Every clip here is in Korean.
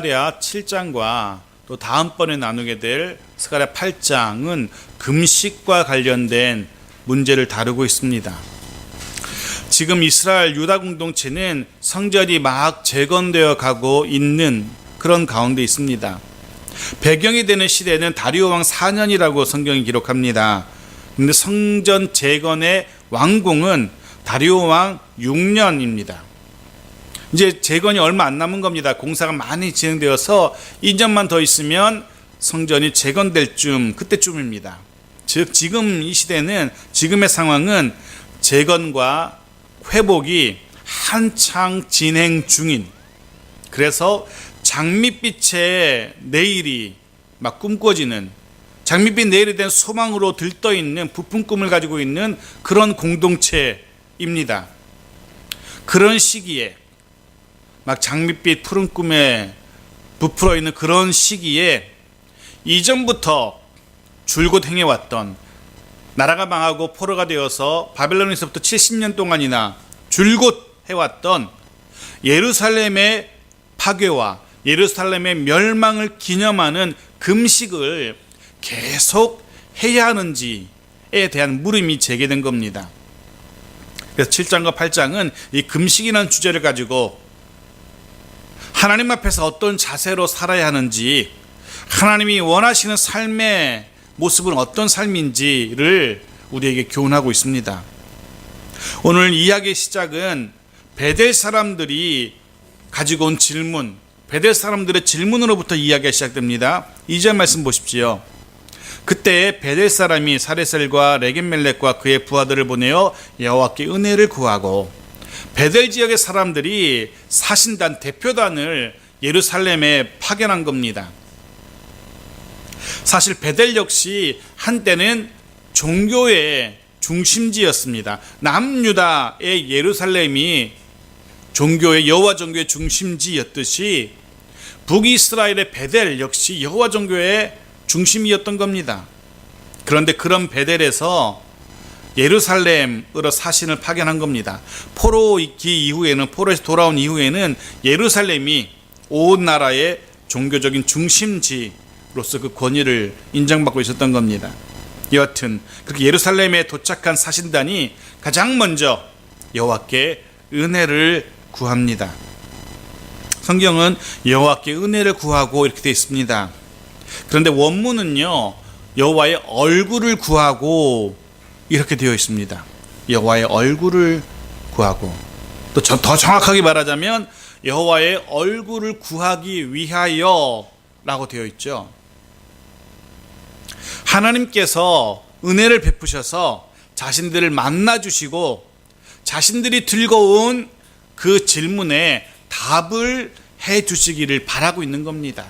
스가랴 7장과 또 다음번에 나누게 될 스가랴 8장은 금식과 관련된 문제를 다루고 있습니다. 지금 이스라엘 유다 공동체는 성전이 막 재건되어 가고 있는 그런 가운데 있습니다. 배경이 되는 시대는 다리오 왕 4년이라고 성경이 기록합니다. 그런데 성전 재건의 완공은 다리오 왕 6년입니다. 이제 재건이 얼마 안 남은 겁니다. 공사가 많이 진행되어서 2년만 더 있으면 성전이 재건될 그때쯤입니다. 즉 지금 이 시대는, 지금의 상황은 재건과 회복이 한창 진행 중인, 그래서 장밋빛의 내일이 막 꿈꿔지는, 장밋빛 내일에 대한 소망으로 들떠있는 부푼 꿈을 가지고 있는 그런 공동체입니다. 그런 시기에, 막 장밋빛 푸른 꿈에 부풀어 있는 그런 시기에 이전부터 줄곧 행해왔던, 나라가 망하고 포로가 되어서 바벨론에서부터 70년 동안이나 줄곧 해왔던 예루살렘의 파괴와 예루살렘의 멸망을 기념하는 금식을 계속 해야 하는지에 대한 물음이 제기된 겁니다. 그래서 7장과 8장은 이 금식이라는 주제를 가지고 하나님 앞에서 어떤 자세로 살아야 하는지, 하나님이 원하시는 삶의 모습은 어떤 삶인지를 우리에게 교훈하고 있습니다. 오늘 이야기의 시작은 베델 사람들이 가지고 온 질문, 베델 사람들의 질문으로부터 이야기가 시작됩니다. 2절 말씀 보십시오. 그때 베델 사람이 사레셀과 레겜멜렉과 그의 부하들을 보내어 여호와께 은혜를 구하고, 베델 지역의 사람들이 사신단 대표단을 예루살렘에 파견한 겁니다. 사실 베델 역시 한때는 종교의 중심지였습니다. 남유다의 예루살렘이 종교의, 여호와 종교의 중심지였듯이 북이스라엘의 베델 역시 여호와 종교의 중심이었던 겁니다. 그런데 그런 베델에서 예루살렘으로 사신을 파견한 겁니다. 포로기 이후에는, 포로에서 돌아온 이후에는 예루살렘이 온 나라의 종교적인 중심지로서 그 권위를 인정받고 있었던 겁니다. 여하튼 그렇게 예루살렘에 도착한 사신단이 가장 먼저 여호와께 은혜를 구합니다. 성경은 여호와께 은혜를 구하고 이렇게 되어 있습니다. 그런데 원문은요, 여호와의 얼굴을 구하고 이렇게 되어 있습니다. 여호와의 얼굴을 구하고, 또 더 정확하게 말하자면 여호와의 얼굴을 구하기 위하여 라고 되어 있죠. 하나님께서 은혜를 베푸셔서 자신들을 만나주시고 자신들이 들고 온 그 질문에 답을 해주시기를 바라고 있는 겁니다.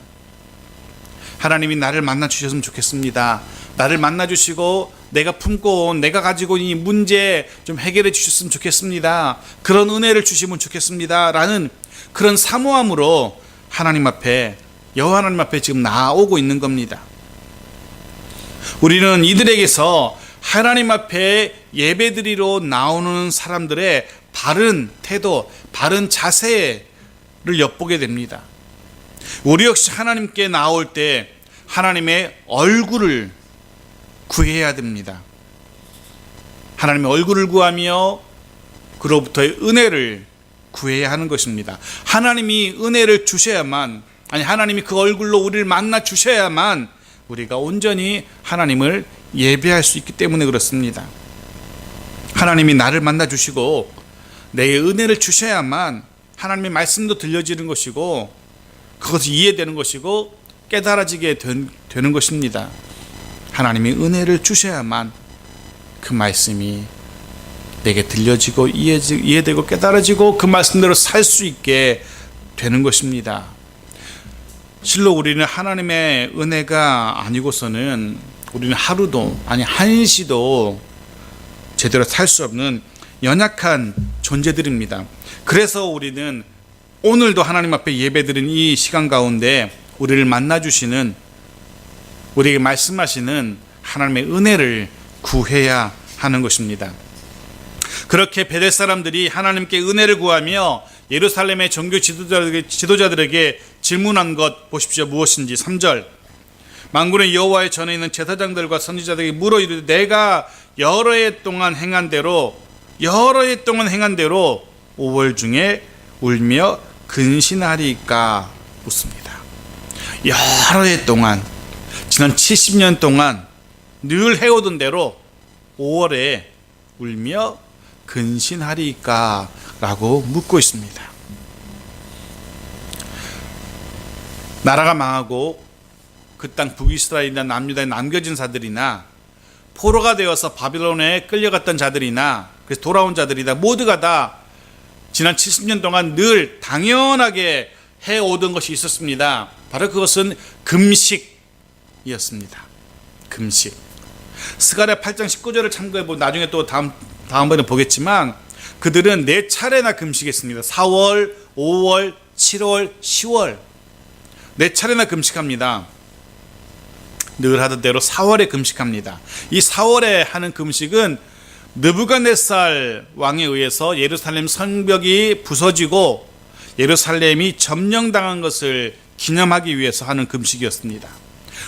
하나님이 나를 만나주셨으면 좋겠습니다. 나를 만나주시고 내가 품고 온, 내가 가지고 온 이 문제 좀 해결해 주셨으면 좋겠습니다. 그런 은혜를 주시면 좋겠습니다. 라는 그런 사모함으로 하나님 앞에, 여호와 하나님 앞에 지금 나오고 있는 겁니다. 우리는 이들에게서 하나님 앞에 예배드리러 나오는 사람들의 바른 태도, 바른 자세를 엿보게 됩니다. 우리 역시 하나님께 나올 때 하나님의 얼굴을 구해야 됩니다. 하나님의 얼굴을 구하며 그로부터의 은혜를 구해야 하는 것입니다. 하나님이 은혜를 주셔야만, 아니 하나님이 그 얼굴로 우리를 만나 주셔야만 우리가 온전히 하나님을 예배할 수 있기 때문에 그렇습니다. 하나님이 나를 만나 주시고 내게 은혜를 주셔야만 하나님의 말씀도 들려지는 것이고 그것이 이해되는 것이고 깨달아지게 되는 것입니다. 하나님이 은혜를 주셔야만 그 말씀이 내게 들려지고 이해되고 깨달아지고 그 말씀대로 살 수 있게 되는 것입니다. 실로 우리는 하나님의 은혜가 아니고서는 우리는 하루도, 아니 한시도 제대로 살 수 없는 연약한 존재들입니다. 그래서 우리는 오늘도 하나님 앞에 예배드린 이 시간 가운데 우리를 만나주시는, 우리에게 말씀하시는 하나님의 은혜를 구해야 하는 것입니다. 그렇게 베델 사람들이 하나님께 은혜를 구하며 예루살렘의 종교 지도자들에게 질문한 것 보십시오. 무엇인지. 3절. 만군의 여호와의 전에 있는 제사장들과 선지자들에게 물어 이르되 내가 여러 해 동안 행한 대로 5월 중에 울며 근신하리까 묻습니다. 여러 해 동안, 지난 70년 동안 늘 해오던 대로 5월에 울며 근신하리까 라고 묻고 있습니다. 나라가 망하고 그 땅 북이스라엘이나 남유다에 남겨진 자들이나 포로가 되어서 바빌론에 끌려갔던 자들이나 그래서 돌아온 자들이다 모두가 다 지난 70년 동안 늘 당연하게 해오던 것이 있었습니다. 바로 그것은 금식이었습니다. 금식. 스가랴 8장 19절을 참고해보면 나중에 또 다음번에 보겠지만 그들은 4차례나 금식했습니다. 4월, 5월, 7월, 10월 4차례나 금식합니다. 늘 하던 대로 4월에 금식합니다. 이 4월에 하는 금식은 느부갓네살 왕에 의해서 예루살렘 성벽이 부서지고 예루살렘이 점령당한 것을 기념하기 위해서 하는 금식이었습니다.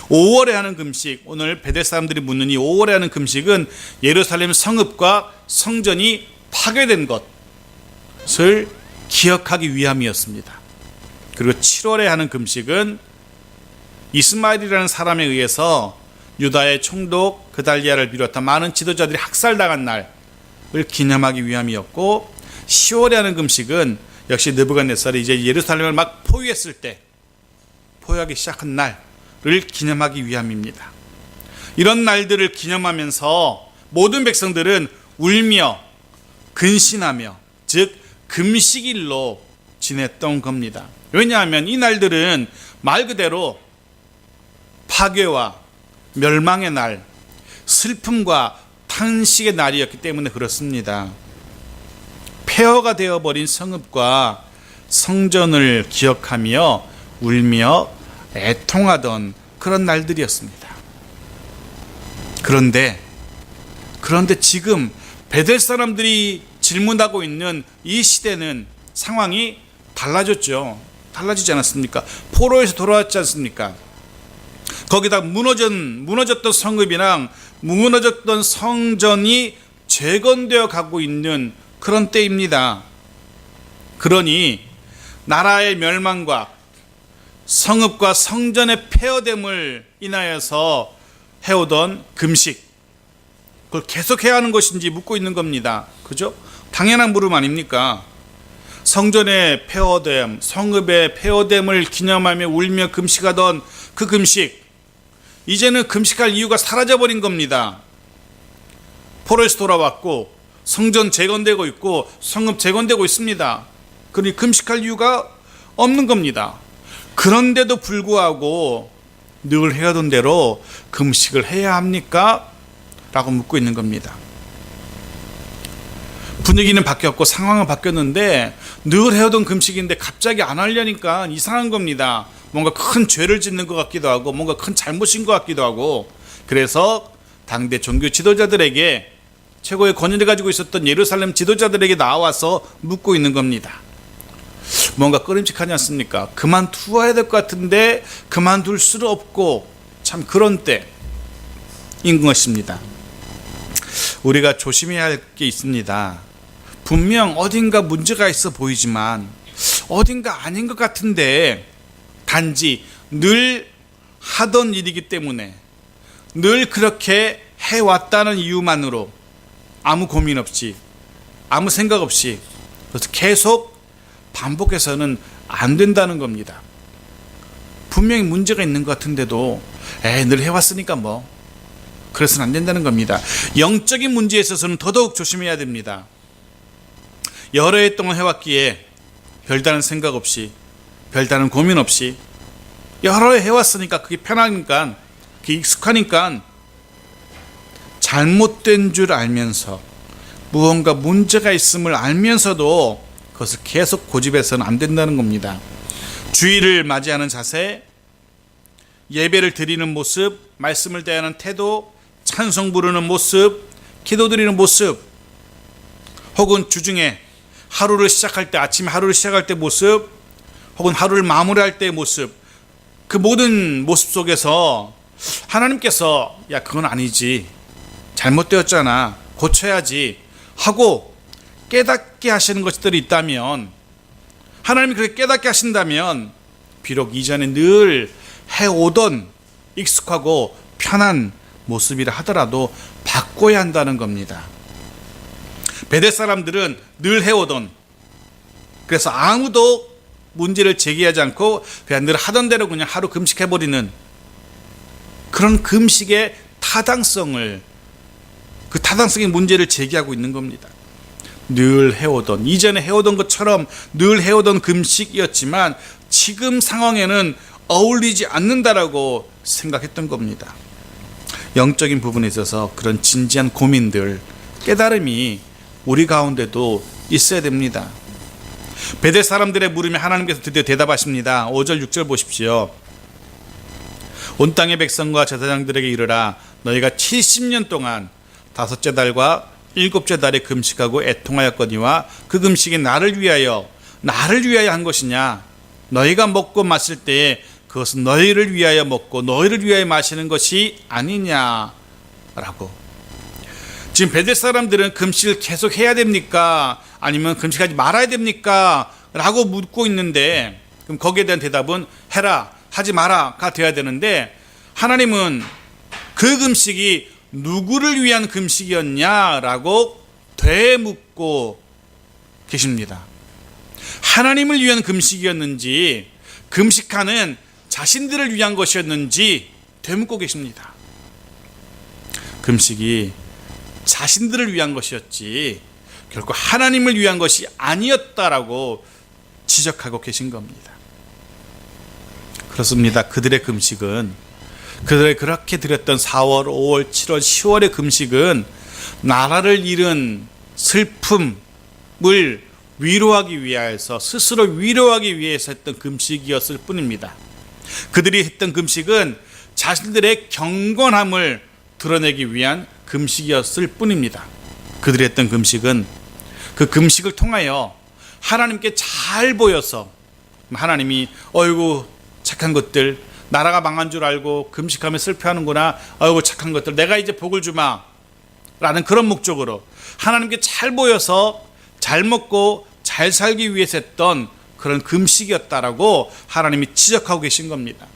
5월에 하는 금식, 오늘 베델 사람들이 묻는 이 5월에 하는 금식은 예루살렘 성읍과 성전이 파괴된 것을 기억하기 위함이었습니다. 그리고 7월에 하는 금식은 이스마엘이라는 사람에 의해서 유다의 총독 그달리아를 비롯한 많은 지도자들이 학살당한 날을 기념하기 위함이었고 10월에 하는 금식은 역시 느부갓네살이 이제 예루살렘을 막 포위했을 때 포위하기 시작한 날을 기념하기 위함입니다. 이런 날들을 기념하면서 모든 백성들은 울며 근신하며 즉 금식일로 지냈던 겁니다. 왜냐하면 이 날들은 말 그대로 파괴와 멸망의 날, 슬픔과 탄식의 날이었기 때문에 그렇습니다. 폐허가 되어버린 성읍과 성전을 기억하며 울며 애통하던 그런 날들이었습니다. 그런데 지금 베델 사람들이 질문하고 있는 이 시대는 상황이 달라졌죠. 달라지지 않았습니까? 포로에서 돌아왔지 않습니까? 거기다 무너졌던 성읍이랑 무너졌던 성전이 재건되어 가고 있는 그런 때입니다. 그러니 나라의 멸망과 성읍과 성전의 폐허됨을 인하여서 해오던 금식, 그걸 계속해야 하는 것인지 묻고 있는 겁니다. 그죠? 당연한 물음 아닙니까? 성전의 폐허됨, 성읍의 폐허됨을 기념하며 울며 금식하던 그 금식, 이제는 금식할 이유가 사라져버린 겁니다. 포로에서 돌아왔고 성전 재건되고 있고 성읍 재건되고 있습니다. 그러니 금식할 이유가 없는 겁니다. 그런데도 불구하고 늘 해오던 대로 금식을 해야 합니까? 라고 묻고 있는 겁니다. 분위기는 바뀌었고 상황은 바뀌었는데 늘 해오던 금식인데 갑자기 안 하려니까 이상한 겁니다. 뭔가 큰 죄를 짓는 것 같기도 하고 뭔가 큰 잘못인 것 같기도 하고, 그래서 당대 종교 지도자들에게, 최고의 권위를 가지고 있었던 예루살렘 지도자들에게 나와서 묻고 있는 겁니다. 뭔가 꺼림칙하지 않습니까? 그만두어야 될 것 같은데 그만둘 수도 없고, 참 그런 때인 것입니다. 우리가 조심해야 할 게 있습니다. 분명 어딘가 문제가 있어 보이지만 어딘가 아닌 것 같은데 단지 늘 하던 일이기 때문에, 늘 그렇게 해왔다는 이유만으로 아무 고민 없이 아무 생각 없이 그래서 계속 반복해서는 안 된다는 겁니다. 분명히 문제가 있는 것 같은데도 늘 해왔으니까 뭐 그래서는 안 된다는 겁니다. 영적인 문제에 있어서는 더더욱 조심해야 됩니다. 여러 해 동안 해왔기에 별다른 생각 없이 별다른 고민 없이 여러 해 해왔으니까 그게 편하니까 그게 익숙하니까 잘못된 줄 알면서 무언가 문제가 있음을 알면서도 그것을 계속 고집해서는 안 된다는 겁니다. 주일을 맞이하는 자세, 예배를 드리는 모습, 말씀을 대하는 태도, 찬송 부르는 모습, 기도 드리는 모습, 혹은 주중에 하루를 시작할 때, 아침에 하루를 시작할 때 모습, 혹은 하루를 마무리할 때의 모습, 그 모든 모습 속에서 하나님께서 야 그건 아니지, 잘못되었잖아, 고쳐야지 하고 깨닫게 하시는 것들이 있다면, 하나님이 그렇게 깨닫게 하신다면 비록 이전에 늘 해오던 익숙하고 편한 모습이라 하더라도 바꿔야 한다는 겁니다. 베델 사람들은 늘 해오던, 그래서 아무도 문제를 제기하지 않고 그냥 늘 하던 대로 그냥 하루 금식해버리는 그런 금식의 타당성을, 그 타당성의 문제를 제기하고 있는 겁니다. 늘 해오던, 이전에 해오던 것처럼 늘 해오던 금식이었지만 지금 상황에는 어울리지 않는다라고 생각했던 겁니다. 영적인 부분에 있어서 그런 진지한 고민들, 깨달음이 우리 가운데도 있어야 됩니다. 베델 사람들의 물음에 하나님께서 드디어 대답하십니다. 5절 6절 보십시오. 온 땅의 백성과 제사장들에게 이르라, 너희가 70년 동안 다섯째 달과 일곱째 달에 금식하고 애통하였거니와 그 금식이 나를 위하여 한 것이냐? 너희가 먹고 마실 때에 그것은 너희를 위하여 먹고 너희를 위하여 마시는 것이 아니냐라고. 지금 베델 사람들은 금식을 계속 해야 됩니까? 아니면 금식하지 말아야 됩니까? 라고 묻고 있는데, 그럼 거기에 대한 대답은 해라, 하지 마라가 되어야 되는데, 하나님은 그 금식이 누구를 위한 금식이었냐라고 되묻고 계십니다. 하나님을 위한 금식이었는지, 금식하는 자신들을 위한 것이었는지 되묻고 계십니다. 금식이 자신들을 위한 것이었지 결코 하나님을 위한 것이 아니었다라고 지적하고 계신 겁니다. 그렇습니다. 그들의 금식은, 그들의 그렇게 드렸던 4월, 5월, 7월, 10월의 금식은 나라를 잃은 슬픔을 위로하기 위해서, 스스로 위로하기 위해서 했던 금식이었을 뿐입니다. 그들이 했던 금식은 자신들의 경건함을 드러내기 위한 금식이었을 뿐입니다. 그들이 했던 금식은 그 금식을 통하여 하나님께 잘 보여서, 하나님이 어이구 착한 것들, 나라가 망한 줄 알고 금식하며 슬퍼하는구나, 어이구 착한 것들, 내가 이제 복을 주마 라는 그런 목적으로 하나님께 잘 보여서 잘 먹고 잘 살기 위해서 했던 그런 금식이었다라고 하나님이 지적하고 계신 겁니다.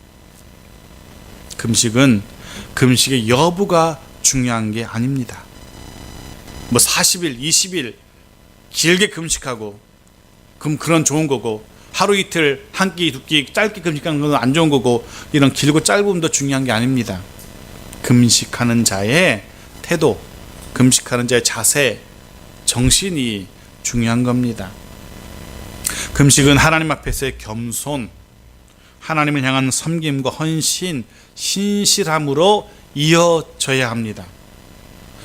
금식은 금식의 여부가 중요한 게 아닙니다. 뭐 40일, 20일 길게 금식하고 그럼 그런 좋은 거고, 하루 이틀 한 끼, 두 끼 짧게 금식하는 건 안 좋은 거고, 이런 길고 짧음도 중요한 게 아닙니다. 금식하는 자의 태도, 금식하는 자의 자세, 정신이 중요한 겁니다. 금식은 하나님 앞에서의 겸손, 하나님을 향한 섬김과 헌신, 신실함으로 이어져야 합니다.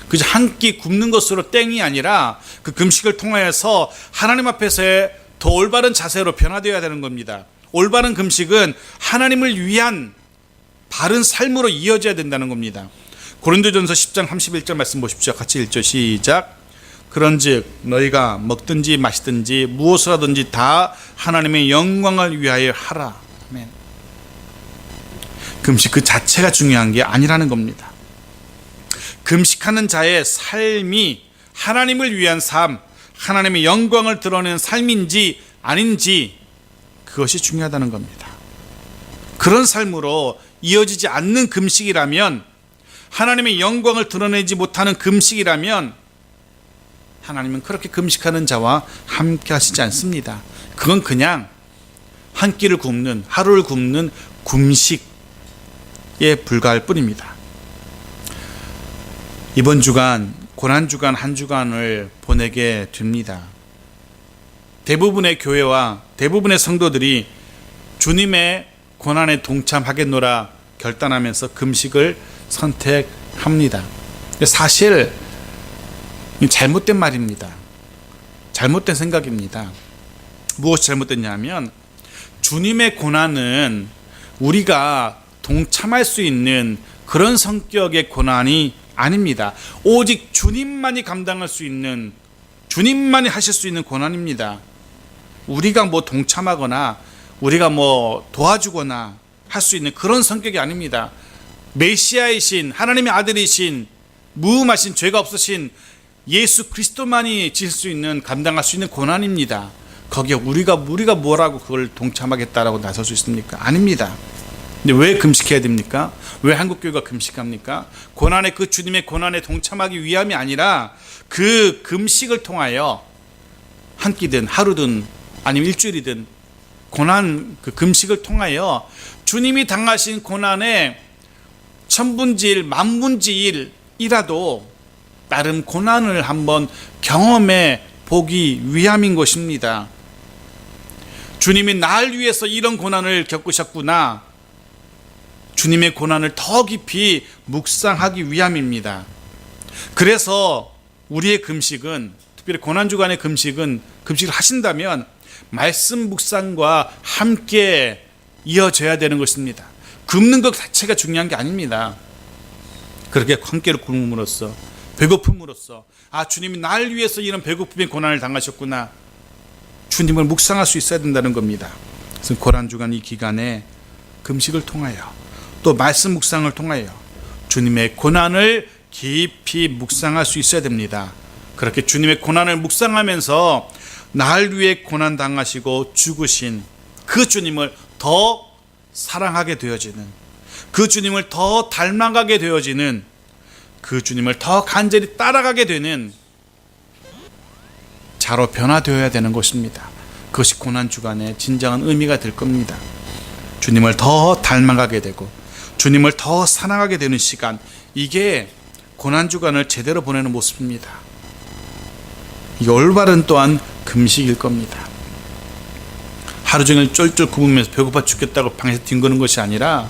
그저 한 끼 굶는 것으로 땡이 아니라 그 금식을 통하여서 하나님 앞에서의 더 올바른 자세로 변화되어야 되는 겁니다. 올바른 금식은 하나님을 위한 바른 삶으로 이어져야 된다는 겁니다. 고린도전서 10장 31절 말씀 보십시오. 같이 읽죠. 시작. 그런즉 너희가 먹든지 마시든지 무엇을 하든지 다 하나님의 영광을 위하여 하라. 아멘. 금식 그 자체가 중요한 게 아니라는 겁니다. 금식하는 자의 삶이 하나님을 위한 삶, 하나님의 영광을 드러내는 삶인지 아닌지, 그것이 중요하다는 겁니다. 그런 삶으로 이어지지 않는 금식이라면, 하나님의 영광을 드러내지 못하는 금식이라면 하나님은 그렇게 금식하는 자와 함께 하시지 않습니다. 그건 그냥 한 끼를 굶는, 하루를 굶는 금식에 불과할 뿐입니다. 이번 주간, 고난주간 한 주간을 보내게 됩니다. 대부분의 교회와 대부분의 성도들이 주님의 고난에 동참하겠노라 결단하면서 금식을 선택합니다. 사실 잘못된 말입니다. 잘못된 생각입니다. 무엇이 잘못됐냐면, 주님의 고난은 우리가 동참할 수 있는 그런 성격의 고난이 아닙니다. 오직 주님만이 감당할 수 있는, 주님만이 하실 수 있는 고난입니다. 우리가 뭐 동참하거나 우리가 뭐 도와주거나 할 수 있는 그런 성격이 아닙니다. 메시아이신 하나님의 아들이신 무음하신 죄가 없으신 예수 그리스도만이 질 수 있는 감당할 수 있는 고난입니다. 거기에 우리가 뭐라고 그걸 동참하겠다라고 나설 수 있습니까? 아닙니다. 근데 왜 금식해야 됩니까? 왜 한국교회가 금식합니까? 고난의 그 주님의 고난에 동참하기 위함이 아니라 그 금식을 통하여 한 끼든 하루든 아니면 일주일이든 고난 그 금식을 통하여 주님이 당하신 고난의 천분지 1, 만분지 1이라도 나름 고난을 한번 경험해 보기 위함인 것입니다. 주님이 날 위해서 이런 고난을 겪으셨구나. 주님의 고난을 더 깊이 묵상하기 위함입니다. 그래서 우리의 금식은, 특별히 고난주간의 금식을 하신다면 말씀 묵상과 함께 이어져야 되는 것입니다. 굶는 것 자체가 중요한 게 아닙니다. 그렇게 함께 굶음으로써, 배고픔으로써, 주님이 날 위해서 이런 배고픔의 고난을 당하셨구나, 주님을 묵상할 수 있어야 된다는 겁니다. 그래서 고난주간 이 기간에 금식을 통하여 또 말씀 묵상을 통하여 주님의 고난을 깊이 묵상할 수 있어야 됩니다. 그렇게 주님의 고난을 묵상하면서 날 위해 고난 당하시고 죽으신 그 주님을 더 사랑하게 되어지는, 그 주님을 더 닮아가게 되어지는, 그 주님을 더 간절히 따라가게 되는 자로 변화되어야 되는 것입니다. 그것이 고난주간의 진정한 의미가 될 겁니다. 주님을 더 닮아가게 되고 주님을 더 사랑하게 되는 시간, 이게 고난주간을 제대로 보내는 모습입니다. 이 올바른 또한 금식일 겁니다. 하루 종일 쫄쫄 굶으면서 배고파 죽겠다고 방에서 뒹구는 것이 아니라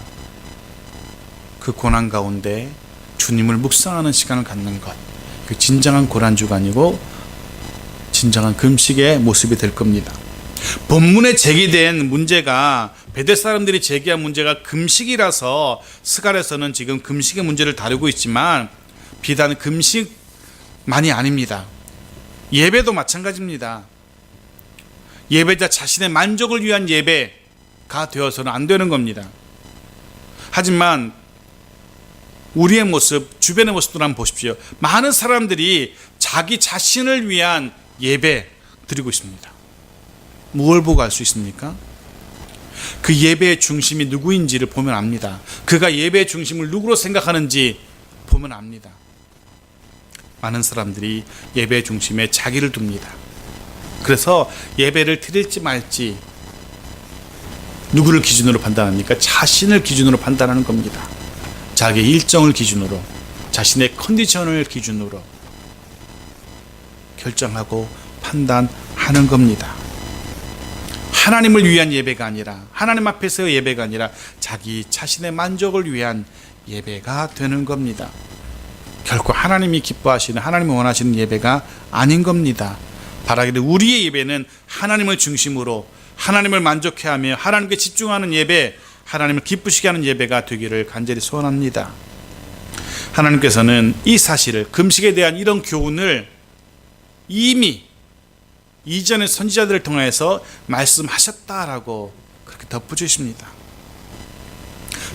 그 고난 가운데 주님을 묵상하는 시간을 갖는 것, 그 진정한 고난주간이고 진정한 금식의 모습이 될 겁니다. 본문에 제기된 문제가, 베델 사람들이 제기한 문제가 금식이라서 스갈에서는 지금 금식의 문제를 다루고 있지만 비단 금식만이 아닙니다. 예배도 마찬가지입니다. 예배자 자신의 만족을 위한 예배가 되어서는 안 되는 겁니다. 하지만 우리의 모습, 주변의 모습들 한번 보십시오. 많은 사람들이 자기 자신을 위한 예배 드리고 있습니다. 무엇을 보고 알 수 있습니까? 그 예배의 중심이 누구인지를 보면 압니다. 그가 예배의 중심을 누구로 생각하는지 보면 압니다. 많은 사람들이 예배의 중심에 자기를 둡니다. 그래서 예배를 드릴지 말지 누구를 기준으로 판단합니까? 자신을 기준으로 판단하는 겁니다. 자기의 일정을 기준으로, 자신의 컨디션을 기준으로 결정하고 판단하는 겁니다. 하나님을 위한 예배가 아니라, 하나님 앞에서의 예배가 아니라 자기 자신의 만족을 위한 예배가 되는 겁니다. 결코 하나님이 기뻐하시는, 하나님이 원하시는 예배가 아닌 겁니다. 바라기를 우리의 예배는 하나님을 중심으로 하나님을 만족해하며 하나님께 집중하는 예배, 하나님을 기쁘시게 하는 예배가 되기를 간절히 소원합니다. 하나님께서는 이 사실을, 금식에 대한 이런 교훈을 이미 이전의 선지자들을 통해서 말씀하셨다라고 그렇게 덧붙이십니다.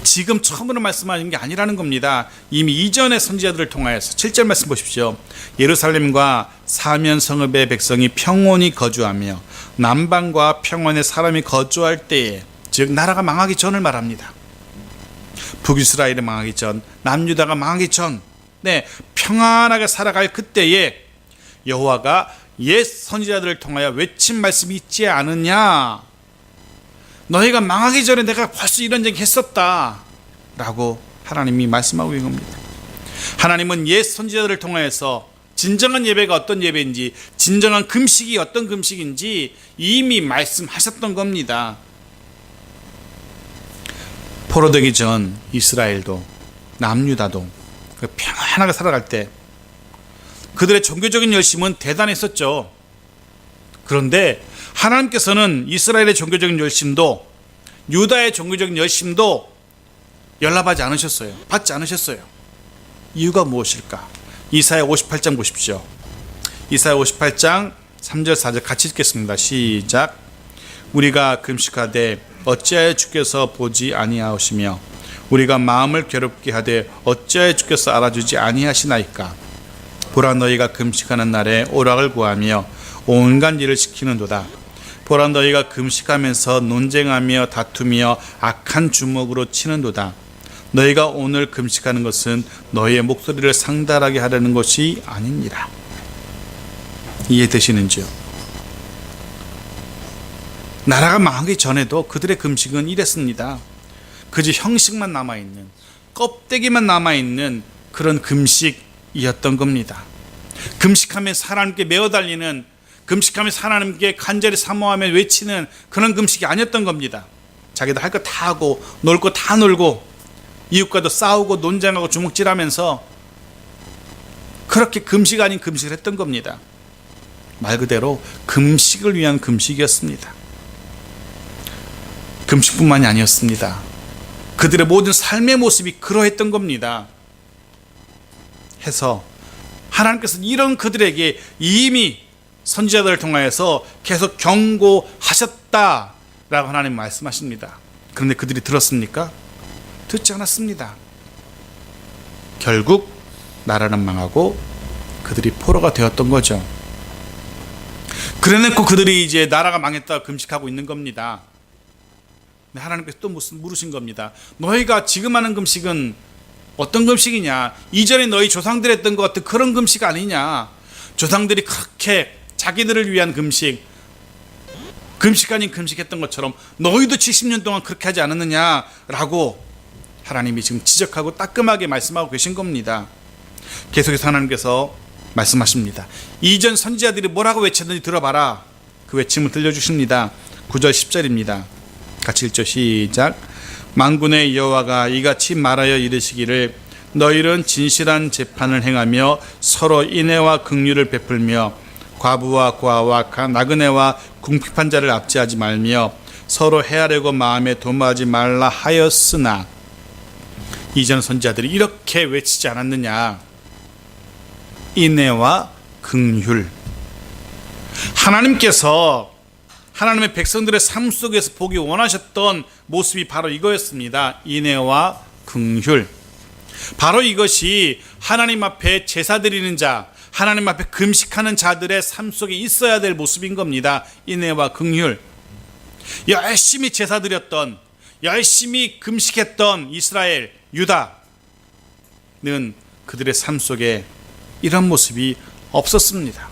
지금 처음으로 말씀하신 게 아니라는 겁니다. 이미 이전의 선지자들을 통하여서 7절 말씀 보십시오. 예루살렘과 사면 성읍의 백성이 평온히 거주하며 남방과 평원의 사람이 거주할 때에, 즉 나라가 망하기 전을 말합니다. 북이스라엘이 망하기 전, 남유다가 망하기 전, 평안하게 살아갈 그때에 여호와가 옛 선지자들을 통하여 외친 말씀이 있지 않느냐? 너희가 망하기 전에 내가 벌써 이런 얘기 했었다 라고 하나님이 말씀하고 있는 겁니다. 하나님은 옛 선지자들을 통하여서 진정한 예배가 어떤 예배인지, 진정한 금식이 어떤 금식인지 이미 말씀하셨던 겁니다. 포로되기 전 이스라엘도 남유다도 평안하게 살아갈 때 그들의 종교적인 열심은 대단했었죠. 그런데 하나님께서는 이스라엘의 종교적인 열심도, 유다의 종교적인 열심도 연락하지 않으셨어요. 받지 않으셨어요. 이유가 무엇일까? 이사야 58장 보십시오. 이사야 58장 3절 4절 같이 읽겠습니다. 시작. 우리가 금식하되 어찌하여 주께서 보지 아니하시며 우리가 마음을 괴롭게 하되 어찌하여 주께서 알아주지 아니하시나이까. 보라, 너희가 금식하는 날에 오락을 구하며 온갖 일을 시키는도다. 보라, 너희가 금식하면서 논쟁하며 다투며 악한 주먹으로 치는도다. 너희가 오늘 금식하는 것은 너희의 목소리를 상달하게 하려는 것이 아니니라. 이해되시는지요? 나라가 망하기 전에도 그들의 금식은 이랬습니다. 그저 형식만 남아있는, 껍데기만 남아있는 그런 금식이었던 겁니다. 금식하면서 하나님께 매어달리는, 금식하면서 하나님께 간절히 사모하며 외치는 그런 금식이 아니었던 겁니다. 자기도 할 거 다 하고 놀 거 다 놀고 이웃과도 싸우고 논쟁하고 주먹질하면서 그렇게 금식 아닌 금식을 했던 겁니다. 말 그대로 금식을 위한 금식이었습니다. 금식뿐만이 아니었습니다. 그들의 모든 삶의 모습이 그러했던 겁니다. 해서 하나님께서 이런 그들에게 이미 선지자들을 통하여서 계속 경고하셨다라고 하나님 말씀하십니다. 그런데 그들이 들었습니까? 듣지 않았습니다. 결국 나라는 망하고 그들이 포로가 되었던 거죠. 그래놓고 그들이 이제 나라가 망했다 금식하고 있는 겁니다. 하나님께서 또 물으신 겁니다. 너희가 지금 하는 금식은 어떤 금식이냐? 이전에 너희 조상들이 했던 것 같은 그런 금식 아니냐? 조상들이 그렇게 자기들을 위한 금식, 금식 아닌 금식했던 것처럼 너희도 70년 동안 그렇게 하지 않았느냐라고 하나님이 지금 지적하고 따끔하게 말씀하고 계신 겁니다. 계속해서 하나님께서 말씀하십니다. 이전 선지자들이 뭐라고 외쳤는지 들어봐라. 그 외침을 들려주십니다. 9절 10절입니다. 같이 읽죠. 시작. 만군의 여호와가 이같이 말하여 이르시기를 너희는 진실한 재판을 행하며 서로 인애와 긍휼을 베풀며 과부와 고아와 나그네와 궁핍한 자를 압제하지 말며 서로 해하려고 마음에 도모하지 말라 하였으나. 이전 선지자들이 이렇게 외치지 않았느냐? 인애와 긍휼. 하나님께서 하나님의 백성들의 삶 속에서 보기 원하셨던 모습이 바로 이거였습니다. 인애와 긍휼. 바로 이것이 하나님 앞에 제사 드리는 자, 하나님 앞에 금식하는 자들의 삶 속에 있어야 될 모습인 겁니다. 인애와 긍휼. 열심히 제사 드렸던, 열심히 금식했던 이스라엘, 유다는 그들의 삶 속에 이런 모습이 없었습니다.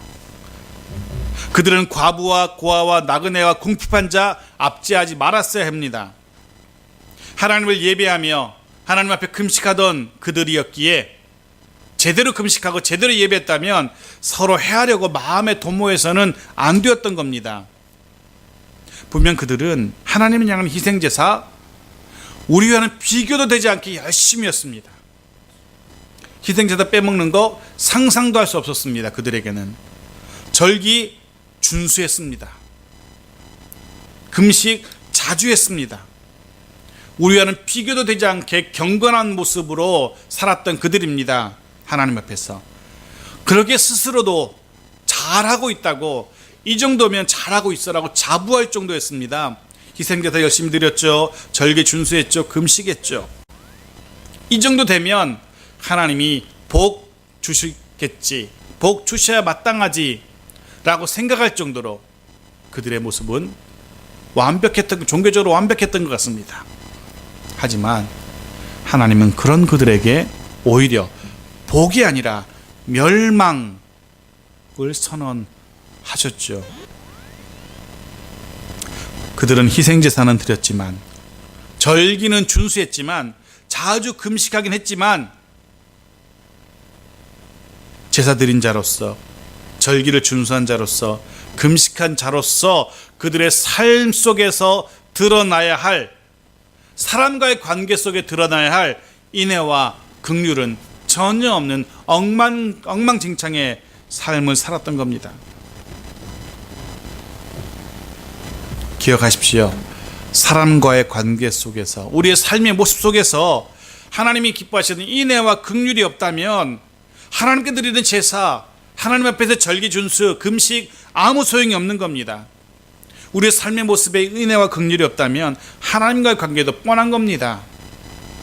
그들은 과부와 고아와 나그네와 궁핍한 자 압제하지 말았어야 합니다. 하나님을 예배하며 하나님 앞에 금식하던 그들이었기에 제대로 금식하고 제대로 예배했다면 서로 해하려고 마음에 도모해서는 안 되었던 겁니다. 분명 그들은 하나님을 향한 희생제사, 우리와는 비교도 되지 않게 열심히 했습니다. 희생제사 빼먹는 거 상상도 할 수 없었습니다. 그들에게는 절기 준수했습니다. 금식 자주 했습니다. 우리와는 비교도 되지 않게 경건한 모습으로 살았던 그들입니다. 하나님 앞에서. 그렇게 스스로도 잘하고 있다고, 이 정도면 잘하고 있어라고 자부할 정도였습니다. 희생제사 열심히 드렸죠. 절기 준수했죠. 금식했죠. 이 정도 되면 하나님이 복 주시겠지, 복 주셔야 마땅하지 라고 생각할 정도로 그들의 모습은 완벽했던, 종교적으로 완벽했던 것 같습니다. 하지만 하나님은 그런 그들에게 오히려 복이 아니라 멸망을 선언하셨죠. 그들은 희생제사는 드렸지만, 절기는 준수했지만, 자주 금식하긴 했지만, 제사 드린 자로서, 절기를 준수한 자로서, 금식한 자로서 그들의 삶 속에서 드러나야 할, 사람과의 관계 속에 드러나야 할 인애와 긍휼은 전혀 없는 엉망진창의 삶을 살았던 겁니다. 기억하십시오. 사람과의 관계 속에서, 우리의 삶의 모습 속에서 하나님이 기뻐하시는 인애와 긍휼이 없다면 하나님께 드리는 제사, 하나님 앞에서 절기 준수, 금식 아무 소용이 없는 겁니다. 우리의 삶의 모습에 은혜와 긍휼이 없다면 하나님과의 관계도 뻔한 겁니다.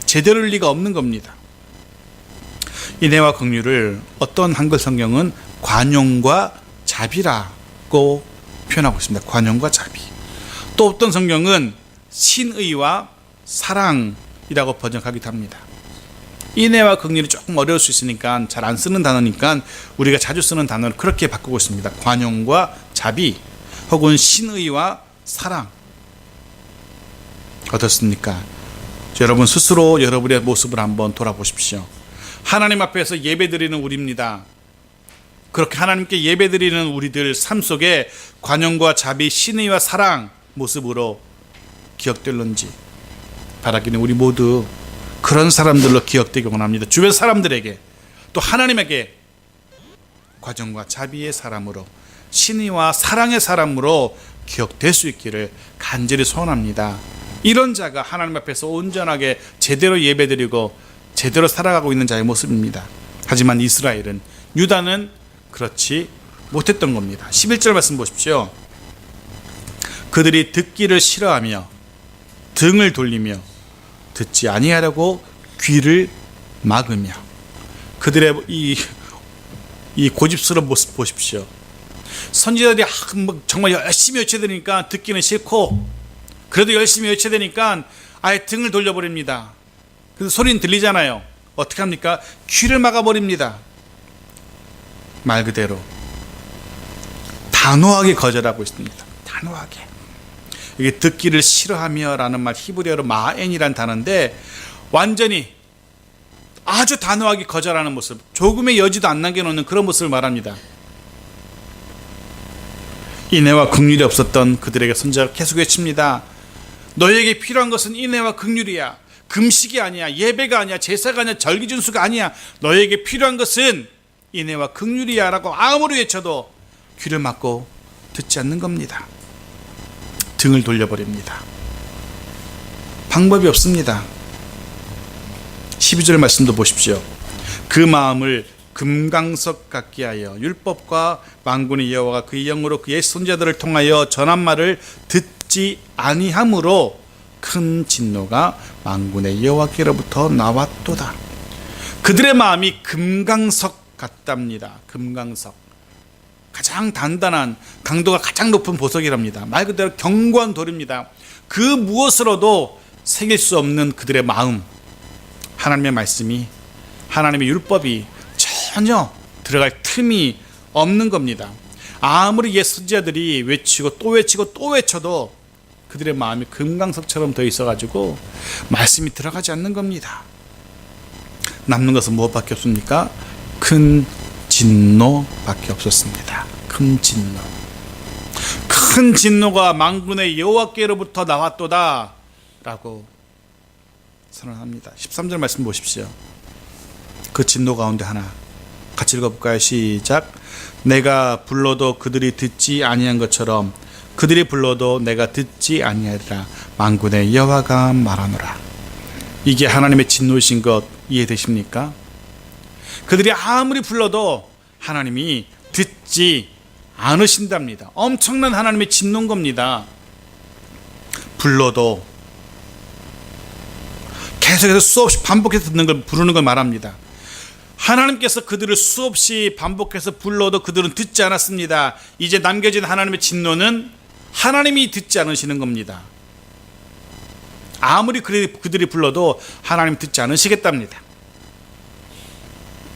제대로 할 리가 없는 겁니다. 은혜와 긍휼을 어떤 한글 성경은 관용과 자비라고 표현하고 있습니다. 관용과 자비. 또 어떤 성경은 신의와 사랑이라고 번역하기도 합니다. 인애와 긍휼이 조금 어려울 수 있으니까 잘 안 쓰는 단어니까 우리가 자주 쓰는 단어를 그렇게 바꾸고 있습니다. 관용과 자비 혹은 신의와 사랑. 어떻습니까? 여러분 스스로 여러분의 모습을 한번 돌아보십시오. 하나님 앞에서 예배드리는 우리입니다. 그렇게 하나님께 예배드리는 우리들 삶 속에 관용과 자비, 신의와 사랑 모습으로 기억될는지 바라기는 우리 모두 그런 사람들로 기억되기 원합니다. 주변 사람들에게 또 하나님에게 관용과 자비의 사람으로 신의와 사랑의 사람으로 기억될 수 있기를 간절히 소원합니다. 이런 자가 하나님 앞에서 온전하게 제대로 예배드리고 제대로 살아가고 있는 자의 모습입니다. 하지만 이스라엘은, 유다는 그렇지 못했던 겁니다. 11절 말씀 보십시오. 그들이 듣기를 싫어하며 등을 돌리며 듣지 아니하려고 귀를 막으며. 그들의 이 고집스러운 모습 보십시오. 선지자들이 정말 열심히 외쳐대니까 듣기는 싫고, 그래도 열심히 외쳐대니까 아예 등을 돌려버립니다. 그래서 소리는 들리잖아요. 어떻게 합니까? 귀를 막아버립니다. 말 그대로 단호하게 거절하고 있습니다. 단호하게. 이게 듣기를 싫어하며 라는 말, 히브리어로 마엔이란 단어인데 완전히 아주 단호하게 거절하는 모습, 조금의 여지도 안 남겨놓는 그런 모습을 말합니다. 인애와 긍휼이 없었던 그들에게 선지자가 계속 외칩니다. 너에게 필요한 것은 인애와 긍휼이야. 금식이 아니야, 예배가 아니야, 제사가 아니야, 절기준수가 아니야. 너에게 필요한 것은 인애와 긍휼이야 라고 아무리 외쳐도 귀를 막고 듣지 않는 겁니다. 등을 돌려버립니다. 방법이 없습니다. 12절 말씀도 보십시오. 그 마음을 금강석 같게 하여 율법과 만군의 여호와가 그의 영으로 그의 선지자들을 통하여 전한 말을 듣지 아니함으로 큰 진노가 만군의 여호와께로부터 나왔도다. 그들의 마음이 금강석 같답니다. 금강석, 가장 단단한, 강도가 가장 높은 보석이랍니다. 말 그대로 견고한 돌입니다. 그 무엇으로도 새길 수 없는 그들의 마음, 하나님의 말씀이, 하나님의 율법이 전혀 들어갈 틈이 없는 겁니다. 아무리 옛 선지자들이 외치고 또 외치고 또 외쳐도 그들의 마음이 금강석처럼 더 있어가지고 말씀이 들어가지 않는 겁니다. 남는 것은 무엇밖에 없습니까? 큰 진노밖에 없었습니다. 큰 진노. 큰 진노가 만군의 여호와께로부터 나왔도다 라고 선언합니다. 13절 말씀 보십시오. 그 진노 가운데 하나 같이 읽어볼까요? 시작. 내가 불러도 그들이 듣지 아니한 것처럼 그들이 불러도 내가 듣지 아니하리라. 만군의 여호와가 말하노라. 이게 하나님의 진노이신 것 이해되십니까? 그들이 아무리 불러도 하나님이 듣지 않으신답니다. 엄청난 하나님의 진노인 겁니다. 불러도 계속해서 수없이 반복해서 듣는 걸, 부르는 걸 말합니다. 하나님께서 그들을 수없이 반복해서 불러도 그들은 듣지 않았습니다. 이제 남겨진 하나님의 진노는 하나님이 듣지 않으시는 겁니다. 아무리 그들이 불러도 하나님 듣지 않으시겠답니다.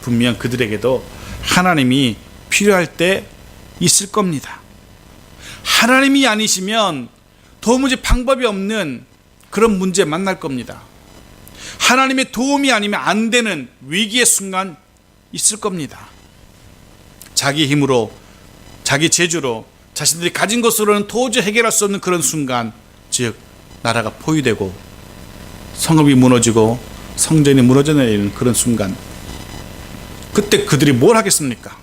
분명 그들에게도 하나님이 필요할 때 있을 겁니다. 하나님이 아니시면 도무지 방법이 없는 그런 문제 만날 겁니다. 하나님의 도움이 아니면 안 되는 위기의 순간 있을 겁니다. 자기 힘으로, 자기 재주로, 자신들이 가진 것으로는 도저히 해결할 수 없는 그런 순간, 즉 나라가 포위되고 성읍이 무너지고 성전이 무너져 내리는 그런 순간, 그때 그들이 뭘 하겠습니까?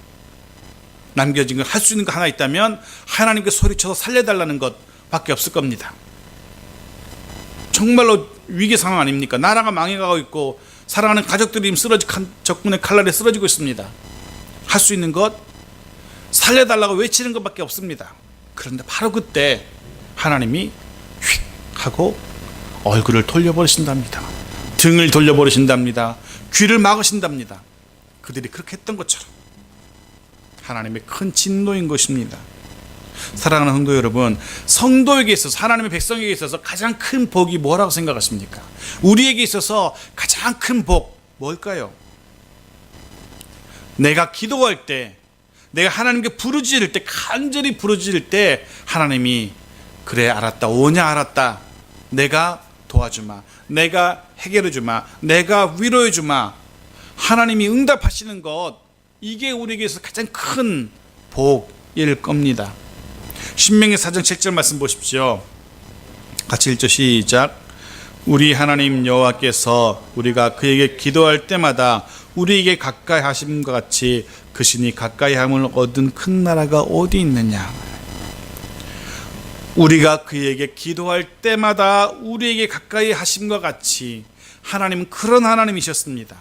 남겨진 걸 할 수 있는 거 하나 있다면 하나님께 소리쳐서 살려달라는 것밖에 없을 겁니다. 정말로 위기 상황 아닙니까? 나라가 망해가고 있고 사랑하는 가족들이 적군의 칼날에 쓰러지고 있습니다. 할 수 있는 것, 살려달라고 외치는 것밖에 없습니다. 그런데 바로 그때 하나님이 휙 하고 얼굴을 돌려버리신답니다. 등을 돌려버리신답니다. 귀를 막으신답니다. 그들이 그렇게 했던 것처럼 하나님의 큰 진노인 것입니다. 사랑하는 성도 여러분, 성도에게 있어서, 하나님의 백성에게 있어서 가장 큰 복이 뭐라고 생각하십니까? 우리에게 있어서 가장 큰 복 뭘까요? 내가 기도할 때, 내가 하나님께 부르짖을 때, 간절히 부르짖을 때 하나님이 그래 알았다, 오냐 알았다, 내가 도와주마, 내가 해결해주마, 내가 위로해주마, 하나님이 응답하시는 것, 이게 우리에게 있어서 가장 큰 복일 겁니다. 신명기 4장 7절 말씀 보십시오. 같이 읽죠. 시작. 우리 하나님 여호와께서 우리가 그에게 기도할 때마다 우리에게 가까이 하심과 같이 그 신이 가까이 함을 얻은 큰 나라가 어디 있느냐. 우리가 그에게 기도할 때마다 우리에게 가까이 하심과 같이, 하나님은 그런 하나님이셨습니다.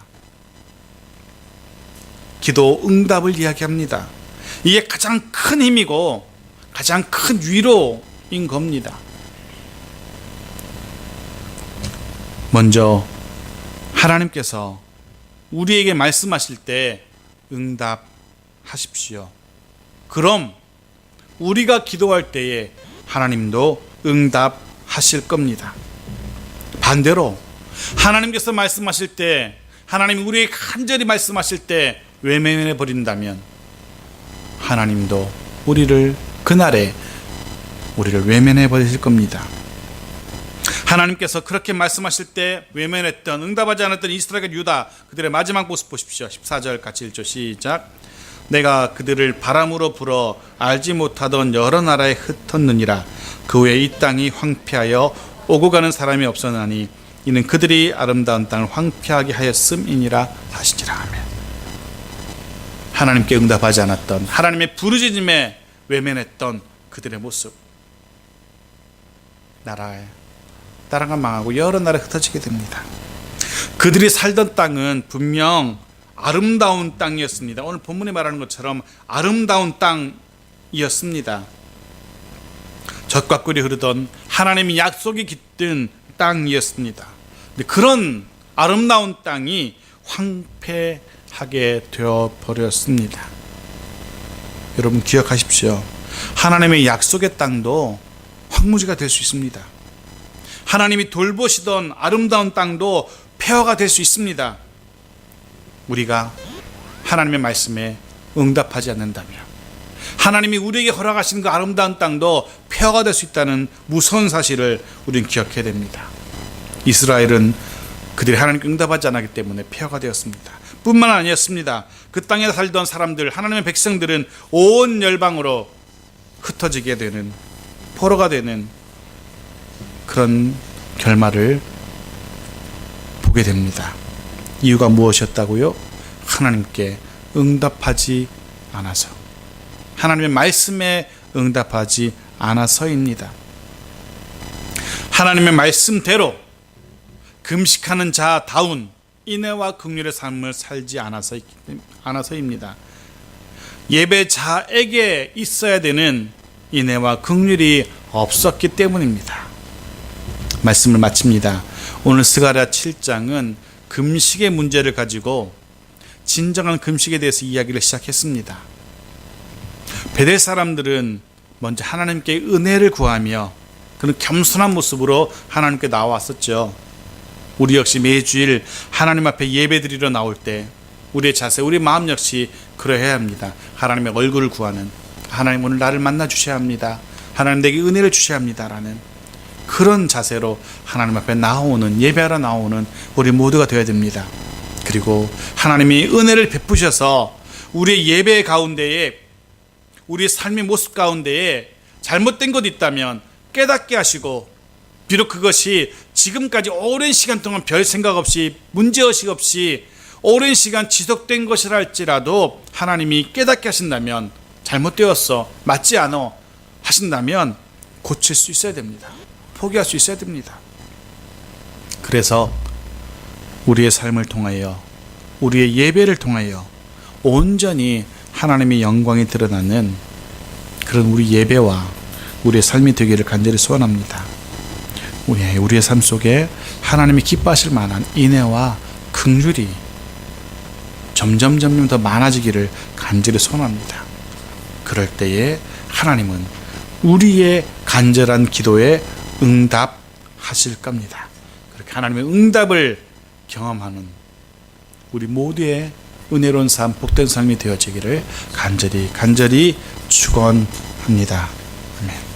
기도 응답을 이야기합니다. 이게 가장 큰 힘이고 가장 큰 위로인 겁니다. 먼저 하나님께서 우리에게 말씀하실 때 응답하십시오. 그럼 우리가 기도할 때에 하나님도 응답하실 겁니다. 반대로 하나님께서 말씀하실 때, 하나님이 우리에게 간절히 말씀하실 때 외면해 버린다면 하나님도 그날에 우리를 외면해 버리실 겁니다. 하나님께서 그렇게 말씀하실 때 외면했던, 응답하지 않았던 이스라엘 유다, 그들의 마지막 모습 보십시오. 14절 같이 읽죠. 시작. 내가 그들을 바람으로 불어 알지 못하던 여러 나라에 흩었느니라. 그 후에 이 땅이 황폐하여 오고 가는 사람이 없었나니 이는 그들이 아름다운 땅을 황폐하게 하였음이니라 하시니라. 아멘. 하나님께 응답하지 않았던, 하나님의 부르짖음에 외면했던 그들의 모습, 나라가 망하고 여러 나라에 흩어지게 됩니다. 그들이 살던 땅은 분명 아름다운 땅이었습니다. 오늘 본문에 말하는 것처럼 아름다운 땅이었습니다. 젖과 꿀이 흐르던 하나님의 약속이 깃든 땅이었습니다. 근데 그런 아름다운 땅이 황폐하게 되어버렸습니다. 여러분 기억하십시오. 하나님의 약속의 땅도 황무지가 될 수 있습니다. 하나님이 돌보시던 아름다운 땅도 폐허가 될 수 있습니다. 우리가 하나님의 말씀에 응답하지 않는다면, 하나님이 우리에게 허락하신 그 아름다운 땅도 폐허가 될 수 있다는 무서운 사실을 우리는 기억해야 됩니다. 이스라엘은 그들이 하나님께 응답하지 않았기 때문에 폐허가 되었습니다. 뿐만 아니었습니다. 그 땅에 살던 사람들, 하나님의 백성들은 온 열방으로 흩어지게 되는, 포로가 되는 그런 결말을 보게 됩니다. 이유가 무엇이었다고요? 하나님께 응답하지 않아서, 하나님의 말씀에 응답하지 않아서입니다. 하나님의 말씀대로 금식하는 자다운 인애와 긍휼의 삶을 살지 않아서입니다. 예배자에게 있어야 되는 인애와 긍휼이 없었기 때문입니다. 말씀을 마칩니다. 오늘 스가랴 7장은 금식의 문제를 가지고 진정한 금식에 대해서 이야기를 시작했습니다. 베델 사람들은 먼저 하나님께 은혜를 구하며 그런 겸손한 모습으로 하나님께 나왔었죠. 우리 역시 매주일 하나님 앞에 예배드리러 나올 때 우리의 자세, 우리 마음 역시 그러해야 합니다. 하나님의 얼굴을 구하는, 하나님 오늘 나를 만나 주셔야 합니다, 하나님 내게 은혜를 주셔야 합니다 라는 그런 자세로 하나님 앞에 나오는, 예배하러 나오는 우리 모두가 되어야 됩니다. 그리고 하나님이 은혜를 베푸셔서 우리의 예배 가운데에, 우리의 삶의 모습 가운데에 잘못된 것 있다면 깨닫게 하시고, 비록 그것이 지금까지 오랜 시간 동안 별 생각 없이, 문제의식 없이 오랜 시간 지속된 것이라 할지라도 하나님이 깨닫게 하신다면, 잘못되었어, 맞지 않아 하신다면 고칠 수 있어야 됩니다. 포기할 수 있어야 됩니다. 그래서 우리의 삶을 통하여, 우리의 예배를 통하여 온전히 하나님의 영광이 드러나는 그런 우리 예배와 우리의 삶이 되기를 간절히 소원합니다. 우리의 삶 속에 하나님이 기뻐하실 만한 인애와 긍휼이 점점 더 많아지기를 간절히 소원합니다. 그럴 때에 하나님은 우리의 간절한 기도에 응답하실 겁니다. 그렇게 하나님의 응답을 경험하는 우리 모두의 은혜로운 삶, 복된 삶이 되어지기를 간절히 축원합니다. 아멘.